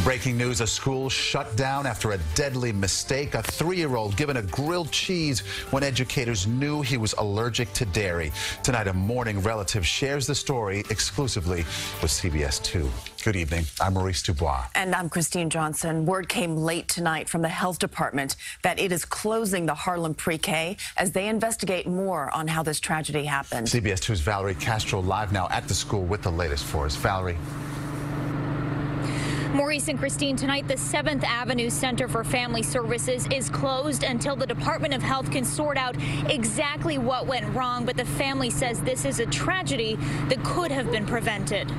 Breaking news, a school shut down after a deadly mistake. A 3-year-old given a grilled cheese when educators knew he was allergic to dairy. Tonight, a mourning relative shares the story exclusively with CBS 2. Good evening. I'm Maurice Dubois. And I'm Christine Johnson. Word came late tonight from the health department that it is closing the Harlem pre-K as they investigate more on how this tragedy happened. CBS 2's Valerie Castro live now at the school with the latest for us. Valerie. Maurice and Christine, tonight the 7th Avenue Center for Family Services is closed until the Department of Health can sort out exactly what went wrong. But the family says this is a tragedy that could have been prevented.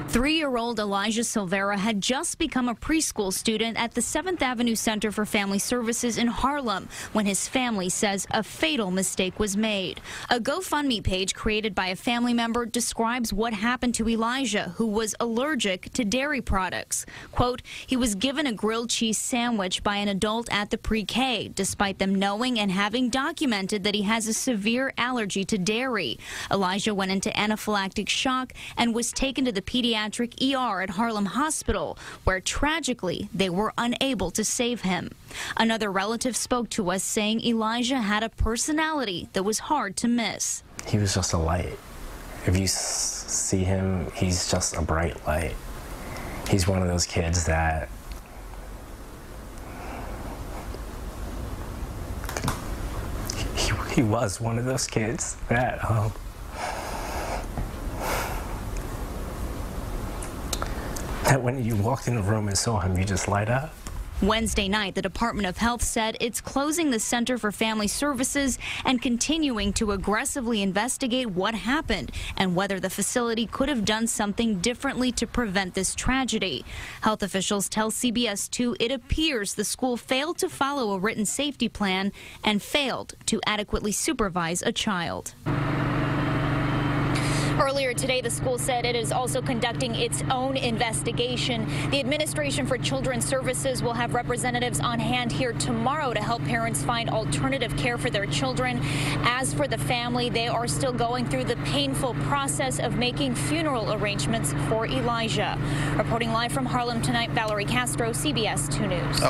3-year-old Elijah Silvera had just become a preschool student at the 7th Avenue Center for Family Services in Harlem when his family says a fatal mistake was made. A GoFundMe page created by a family member describes what happened to Elijah, who was allergic to dairy products. Quote, he was given a grilled cheese sandwich by an adult at the pre-K, despite them knowing and having documented that he has a severe allergy to dairy. Elijah went into anaphylactic shock and was taken to the pediatric ER at Harlem Hospital, where tragically they were unable to save him. Another relative spoke to us saying Elijah had a personality that was hard to miss. He was just a light. If you see him, he's just a bright light. He's one of those kids that he was one of those kids that that when you walked in the room and saw him, you just light up. Wednesday night, the Department of Health said it's closing the Center for Family Services and continuing to aggressively investigate what happened and whether the facility could have done something differently to prevent this tragedy. Health officials tell CBS 2 it appears the school failed to follow a written safety plan and failed to adequately supervise a child. Earlier today, the school said it is also conducting its own investigation. The Administration for Children's Services will have representatives on hand here tomorrow to help parents find alternative care for their children. As for the family, they are still going through the painful process of making funeral arrangements for Elijah. Reporting live from Harlem tonight, Valerie Castro, CBS 2 News.